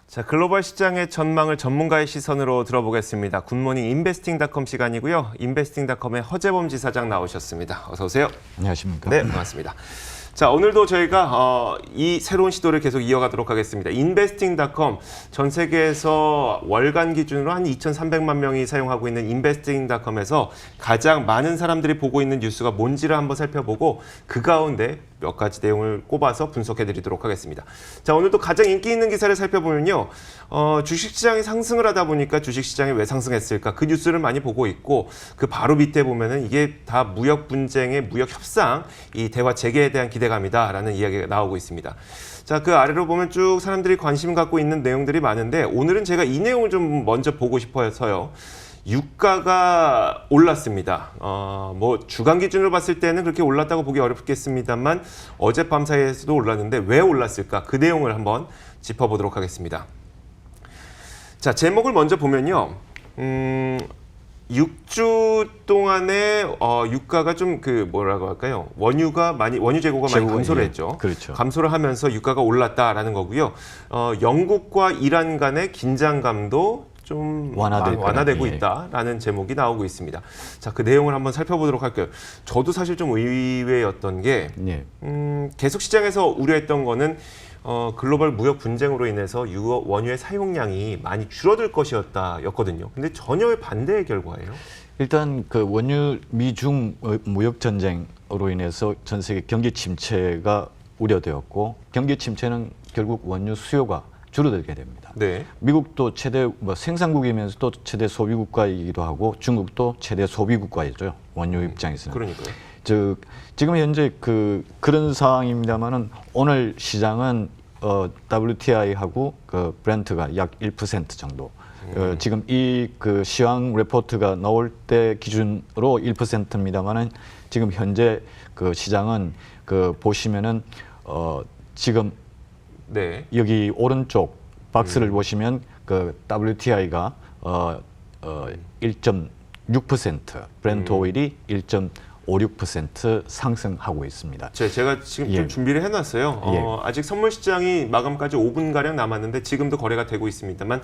자, 글로벌 시장의 전망을 전문가의 시선으로 들어보겠습니다. 굿모닝 인베스팅닷컴 시간이고요. 인베스팅닷컴의 허재범 지사장 나오셨습니다. 어서 오세요. 안녕하십니까. 네, 반갑습니다. 자, 오늘도 저희가 이 새로운 시도를 계속 이어가도록 하겠습니다. 인베스팅닷컴, 전 세계에서 월간 기준으로 한 2,300만 명이 사용하고 있는 인베스팅닷컴에서 가장 많은 사람들이 보고 있는 뉴스가 뭔지를 한번 살펴보고 그 가운데 몇 가지 내용을 꼽아서 분석해드리도록 하겠습니다. 자, 오늘도 가장 인기 있는 기사를 살펴보면요. 주식시장이 상승을 하다 보니까 주식시장이 왜 상승했을까? 그 뉴스를 많이 보고 있고 그 바로 밑에 보면은 이게 다 무역 분쟁의 무역 협상, 이 대화 재개에 대한 기대감이다라는 이야기가 나오고 있습니다. 자, 그 아래로 보면 쭉 사람들이 관심 갖고 있는 내용들이 많은데 오늘은 제가 이 내용을 좀 먼저 보고 싶어서요. 유가가 올랐습니다. 뭐 주간 기준으로 봤을 때는 그렇게 올랐다고 보기 어렵겠습니다만 어젯밤 사이에서도 올랐는데 왜 올랐을까? 그 내용을 한번 짚어보도록 하겠습니다. 자, 제목을 먼저 보면요. 6주 동안에 유가가 좀 뭐라고 할까요? 원유 재고가 많이 감소를 했죠. 그렇죠. 감소를 하면서 유가가 올랐다라는 거고요. 영국과 이란 간의 긴장감도 좀 완화되고 있다라는 제목이 나오고 있습니다. 자, 그 내용을 한번 살펴보도록 할게요. 저도 사실 좀 의외였던 게 계속 시장에서 우려했던 거는 글로벌 무역 분쟁으로 인해서 원유의 사용량이 많이 줄어들 것이었다였거든요. 근데 전혀 반대의 결과예요. 일단 그 원유 미중 무역 전쟁으로 인해서 전 세계 경기 침체가 우려되었고 경기 침체는 결국 원유 수요가 줄어들게 됩니다. 네. 미국도 최대 생산국이면서도 최대 소비 국가이기도 하고 중국도 최대 소비 국가이죠. 원유 입장에서는. 그러니까요. 지금 현재 그런 상황입니다만은 오늘 시장은 WTI하고 그 브렌트가 약 1% 정도. 지금 이 시황 레포트가 나올 때 기준으로 1%입니다만은 지금 현재 그 시장은 보시면은 지금 네. 여기 오른쪽 박스를 보시면 그 WTI가 1.6%, 브렌트 오일이 1.56% 상승하고 있습니다. 제가 지금 좀 준비를 해놨어요. 아직 선물 시장이 마감까지 5분가량 남았는데 지금도 거래가 되고 있습니다만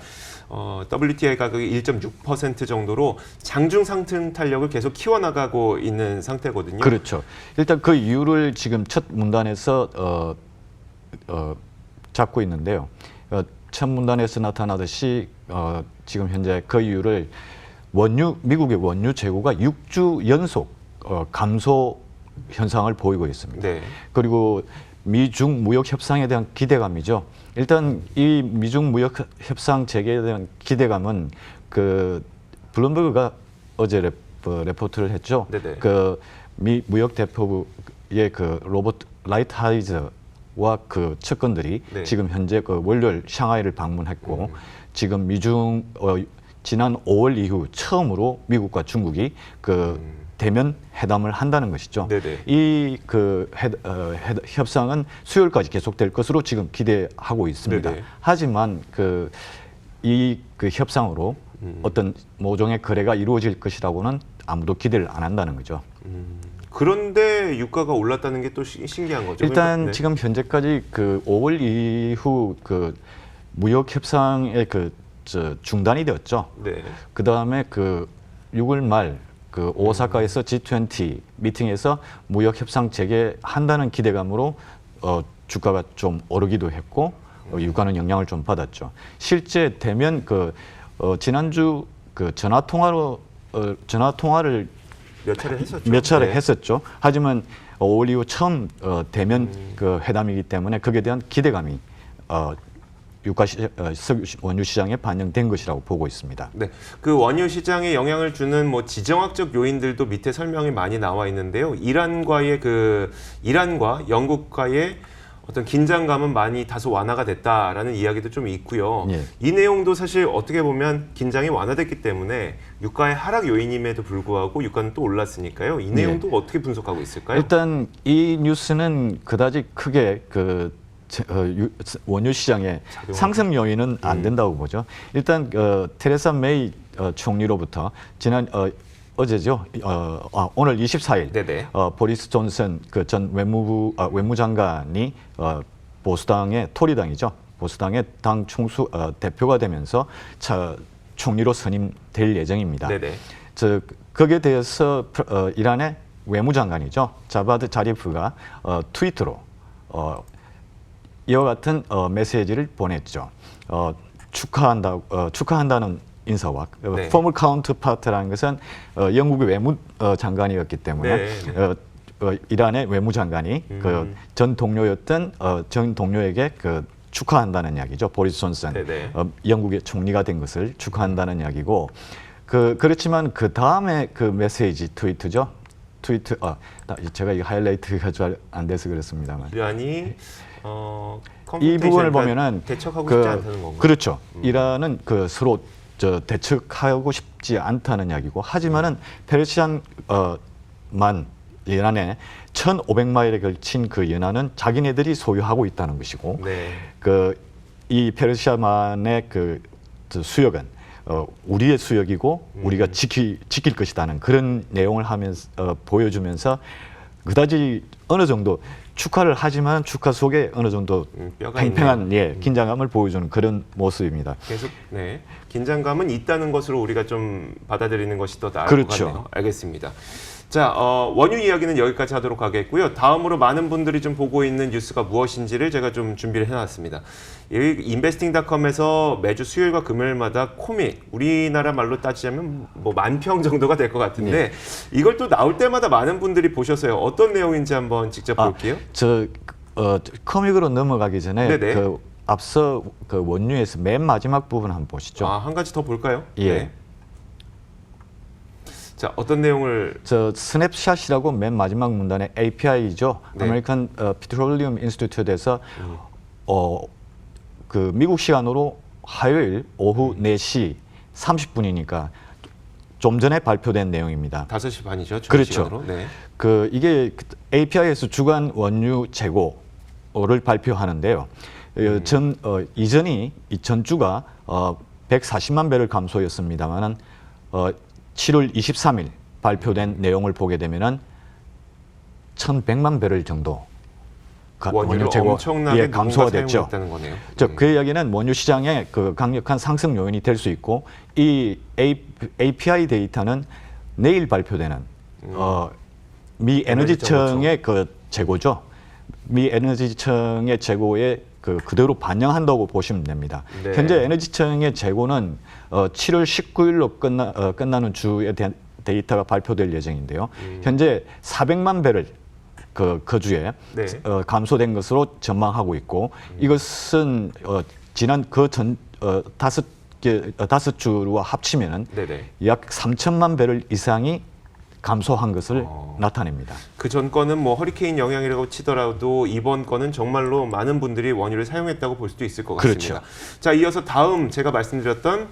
WTI 가격이 1.6% 정도로 장중 상승 탄력을 계속 키워나가고 있는 상태거든요. 그렇죠. 일단 그 이유를 지금 첫 문단에서 잡고 있는데요. 첫 문단에서 나타나듯이 지금 현재 그 이유를 미국의 원유 재고가 6주 연속 감소 현상을 보이고 있습니다. 네. 그리고 미중 무역 협상에 대한 기대감이죠. 일단 이 미중 무역 협상 재개에 대한 기대감은 블룸버그가 어제 레포트를 했죠. 네네. 미 무역 대표부의 로버트 라이트하이저와 측근들이 지금 현재 월요일 샹하이를 방문했고 지금 미중 지난 5월 이후 처음으로 미국과 중국이 대면 회담을 한다는 것이죠. 네네. 이 협상은 수요일까지 계속될 것으로 지금 기대하고 있습니다. 네네. 하지만 이 협상으로 어떤 모종의 거래가 이루어질 것이라고는 아무도 기대를 안 한다는 거죠. 그런데 유가가 올랐다는 게 또 신기한 거죠. 일단 지금 현재까지 5월 이후 무역 협상의 중단이 되었죠. 네. 그 다음에 6월 말 오사카에서 G20 미팅에서 무역 협상 재개한다는 기대감으로 주가가 좀 오르기도 했고 유가는 영향을 좀 받았죠. 실제 대면 지난주 전화 통화를 몇 차례 했었죠. 하지만 5월 이후 처음 대면 회담이기 때문에 거기에 대한 기대감이 원유 시장에 반영된 것이라고 보고 있습니다. 네, 그 원유 시장에 영향을 주는 지정학적 요인들도 밑에 설명이 많이 나와 있는데요. 이란과 영국과의 어떤 긴장감은 많이 다소 완화가 됐다라는 이야기도 좀 있고요. 이 내용도 사실 어떻게 보면 긴장이 완화됐기 때문에 유가의 하락 요인임에도 불구하고 유가는 또 올랐으니까요. 이 내용도 어떻게 분석하고 있을까요? 일단 이 뉴스는 그다지 크게 원유 시장의 상승 요인은 안 된다고 보죠. 일단 테레사 메이 총리로부터 지난 어제죠. 오늘 24일 네네. 보리스 존슨 그 전 외무장관이 보수당의 토리당이죠. 보수당의 당 총수 대표가 되면서 총리로 선임될 예정입니다. 네네. 거기에 대해서 이란의 외무장관이죠. 자바드 자리프가 트위터로 이와 같은 메시지를 보냈죠. 축하한다는 인사와 네. 포멀 카운터파트라는 것은 영국의 외무장관이었기 때문에 네. 이란의 외무장관이 그 전 동료였던 전 동료에게 축하한다는 이야기죠. 보리스 존슨 네네. 영국의 총리가 된 것을 축하한다는 이야기고 그렇지만 그 다음에 그 메시지 트위트죠. 제가 이 하이라이트가 잘 안 돼서 그렇습니다만 이란이 이 부분을 보면은 대척하고 싶지 않다는 건가요? 그렇죠. 이란은 서로 대척하고 싶지 않다는 이야기고 하지만은 페르시안만 연안에 1,500마일에 걸친 그 연안은 자기네들이 소유하고 있다는 것이고 네. 이 페르시아만의 수역은 우리의 수역이고 우리가 지킬 것이라는 그런 내용을 하면서 보여주면서 그다지 어느 정도 축하를 하지만 축하 속에 어느 정도 뼈가 팽팽한 긴장감을 보여주는 그런 모습입니다. 계속 긴장감은 있다는 것으로 우리가 좀 받아들이는 것이 더 나을 그렇죠. 것 같네요. 알겠습니다. 자, 원유 이야기는 여기까지 하도록 하겠고요. 다음으로 많은 분들이 좀 보고 있는 뉴스가 무엇인지를 제가 좀 준비를 해놨습니다. 인베스팅닷컴에서 매주 수요일과 금요일마다 코믹, 우리나라 말로 따지자면 뭐 10,000평 정도가 될 것 같은데 이걸 또 나올 때마다 많은 분들이 보셨어요. 어떤 내용인지 한번 직접 볼게요. 코믹으로 넘어가기 전에 네네. 앞서 원유에서 맨 마지막 부분 한번 보시죠. 한 가지 더 볼까요? 예. 네. 자, 어떤 내용을 스냅샷이라고 맨 마지막 문단의 API죠. 네. 아메리칸 피트롤리움 인스티튜트에서 미국 시간으로 화요일 오후 4시 30분이니까 좀 전에 발표된 내용입니다. 5시 반이죠. 그렇죠. 시간으로. 네. 이게 API에서 주간 원유 재고를 발표하는데요. 이전 주가 140만 배럴 감소였습니다만은 7월 23일 발표된 내용을 보게 되면은 1,100만 배럴 정도 원유 재고 엄청나게 감소가 됐죠. 있다는 거네요. 그 이야기는 원유 시장의 강력한 상승 요인이 될 수 있고 이 API 데이터는 내일 발표되는 미 에너지청의 재고죠. 미 에너지청의 재고에 그대로 반영한다고 보시면 됩니다. 네. 현재 에너지청의 재고는 7월 19일로 끝나는 주에 대한 데이터가 발표될 예정인데요. 현재 400만 배럴 그 주에 네. 감소된 것으로 전망하고 있고 이것은 지난 다섯 주와 합치면은 네네. 약 3천만 배럴 이상이 감소한 것을 나타냅니다. 그 전 건은 뭐 허리케인 영향이라고 치더라도 이번 건은 정말로 많은 분들이 원유를 사용했다고 볼 수도 있을 것 같습니다. 그렇죠. 자, 이어서 다음 제가 말씀드렸던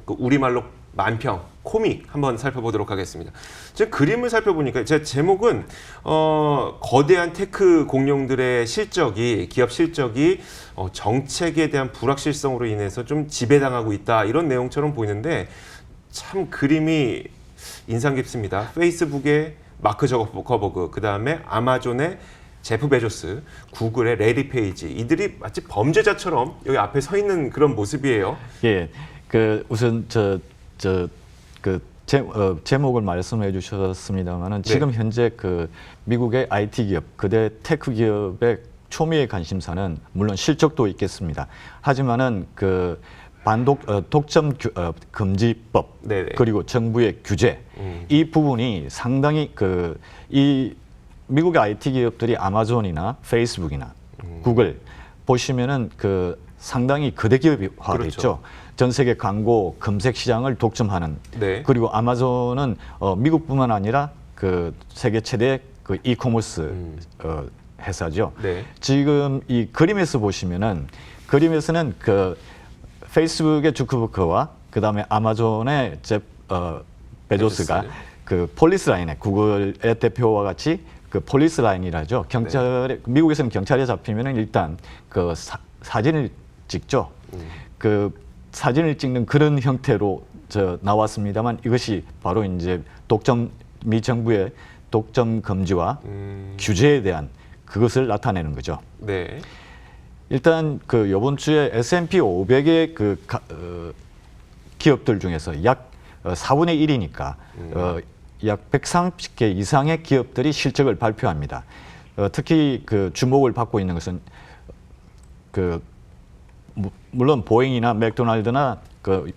우리말로 10,000평 코믹 한번 살펴보도록 하겠습니다. 지금 그림을 살펴보니까 제 제목은 거대한 테크 공룡들의 기업 실적이 정책에 대한 불확실성으로 인해서 좀 지배당하고 있다 이런 내용처럼 보이는데 참 그림이 인상 깊습니다. 페이스북의 마크 저커버그, 그 다음에 아마존의 제프 베조스, 구글의 레리 페이지, 이들이 마치 범죄자처럼 여기 앞에 서 있는 그런 모습이에요. 예, 우선 제목을 말씀해 주셨습니다만은 지금 현재 미국의 IT 기업, 그대 테크 기업의 초미의 관심사는 물론 실적도 있겠습니다. 하지만은 독점 금지법 네네. 그리고 정부의 규제 이 부분이 상당히 이 미국의 IT 기업들이 아마존이나 페이스북이나 구글 보시면은 상당히 거대 기업화됐죠. 그렇죠. 전 세계 광고 검색 시장을 독점하는 네. 그리고 아마존은 미국뿐만 아니라 세계 최대 이커머스 회사죠. 네. 지금 이 그림에서 보시면은 페이스북의 주크버크와 그다음에 아마존의 베조스가 폴리스 라인에 구글의 대표와 같이 폴리스 라인이라죠. 미국에서는 경찰에 잡히면은 일단 사진을 찍죠. 사진을 찍는 그런 형태로 나왔습니다만 이것이 바로 이제 미 정부의 독점 금지와 규제에 대한 그것을 나타내는 거죠. 네. 일단 그 이번 주에 S&P 500의 기업들 중에서 약 4분의 1이니까 약 130개 이상의 기업들이 실적을 발표합니다. 특히 그 주목을 받고 있는 것은 물론 보잉이나 맥도날드나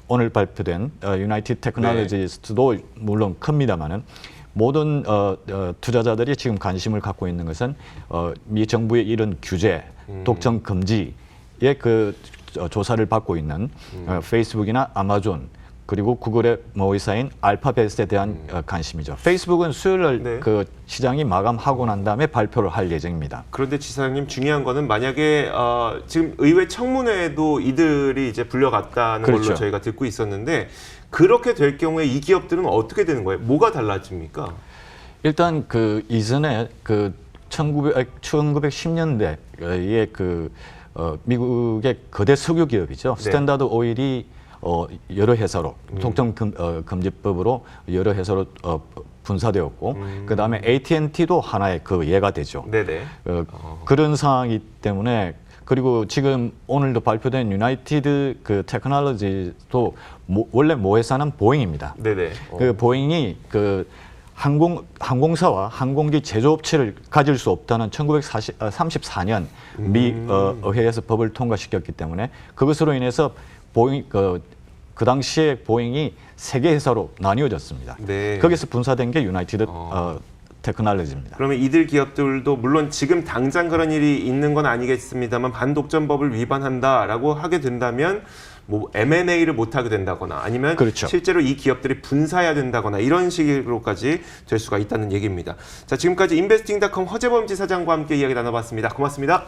오늘 발표된 유나이티드 테크놀로지스도 물론 큽니다만은 모든 투자자들이 지금 관심을 갖고 있는 것은 미 정부의 이런 규제, 독점 금지의 조사를 받고 있는 페이스북이나 아마존 그리고 구글의 모의사인 알파벳에 대한 관심이죠. 페이스북은 수요일 날 시장이 마감하고 난 다음에 발표를 할 예정입니다. 그런데 지사장님 중요한 거는 만약에 지금 의회 청문회에도 이들이 이제 불려갔다는 걸로 저희가 듣고 있었는데 그렇게 될 경우에 이 기업들은 어떻게 되는 거예요? 뭐가 달라집니까? 일단 이전에 1910년대에 미국의 거대 석유 기업이죠. 스탠다드 오일이 여러 회사로 독점 금지법으로 여러 회사로 분사되었고 그다음에 AT&T도 하나의 예가 되죠. 네네. 그런 상황이기 때문에 그리고 지금 오늘도 발표된 유나이티드 테크놀로지도 원래 모회사는 보잉입니다. 네네. 보잉이 항공사와 항공기 제조업체를 가질 수 없다는 1934년 미 의회에서 법을 통과시켰기 때문에 그것으로 인해서 보잉 그 당시에 보잉이 세 개 회사로 나뉘어졌습니다. 네. 거기서 분사된 게 유나이티드 테크놀로지입니다. 그러면 이들 기업들도 물론 지금 당장 그런 일이 있는 건 아니겠습니다만 반독점법을 위반한다라고 하게 된다면 뭐 M&A를 못 하게 된다거나 아니면 실제로 이 기업들이 분사해야 된다거나 이런 식으로까지 될 수가 있다는 얘기입니다. 자, 지금까지 인베스팅닷컴 허재범 지사장과 함께 이야기 나눠봤습니다. 고맙습니다.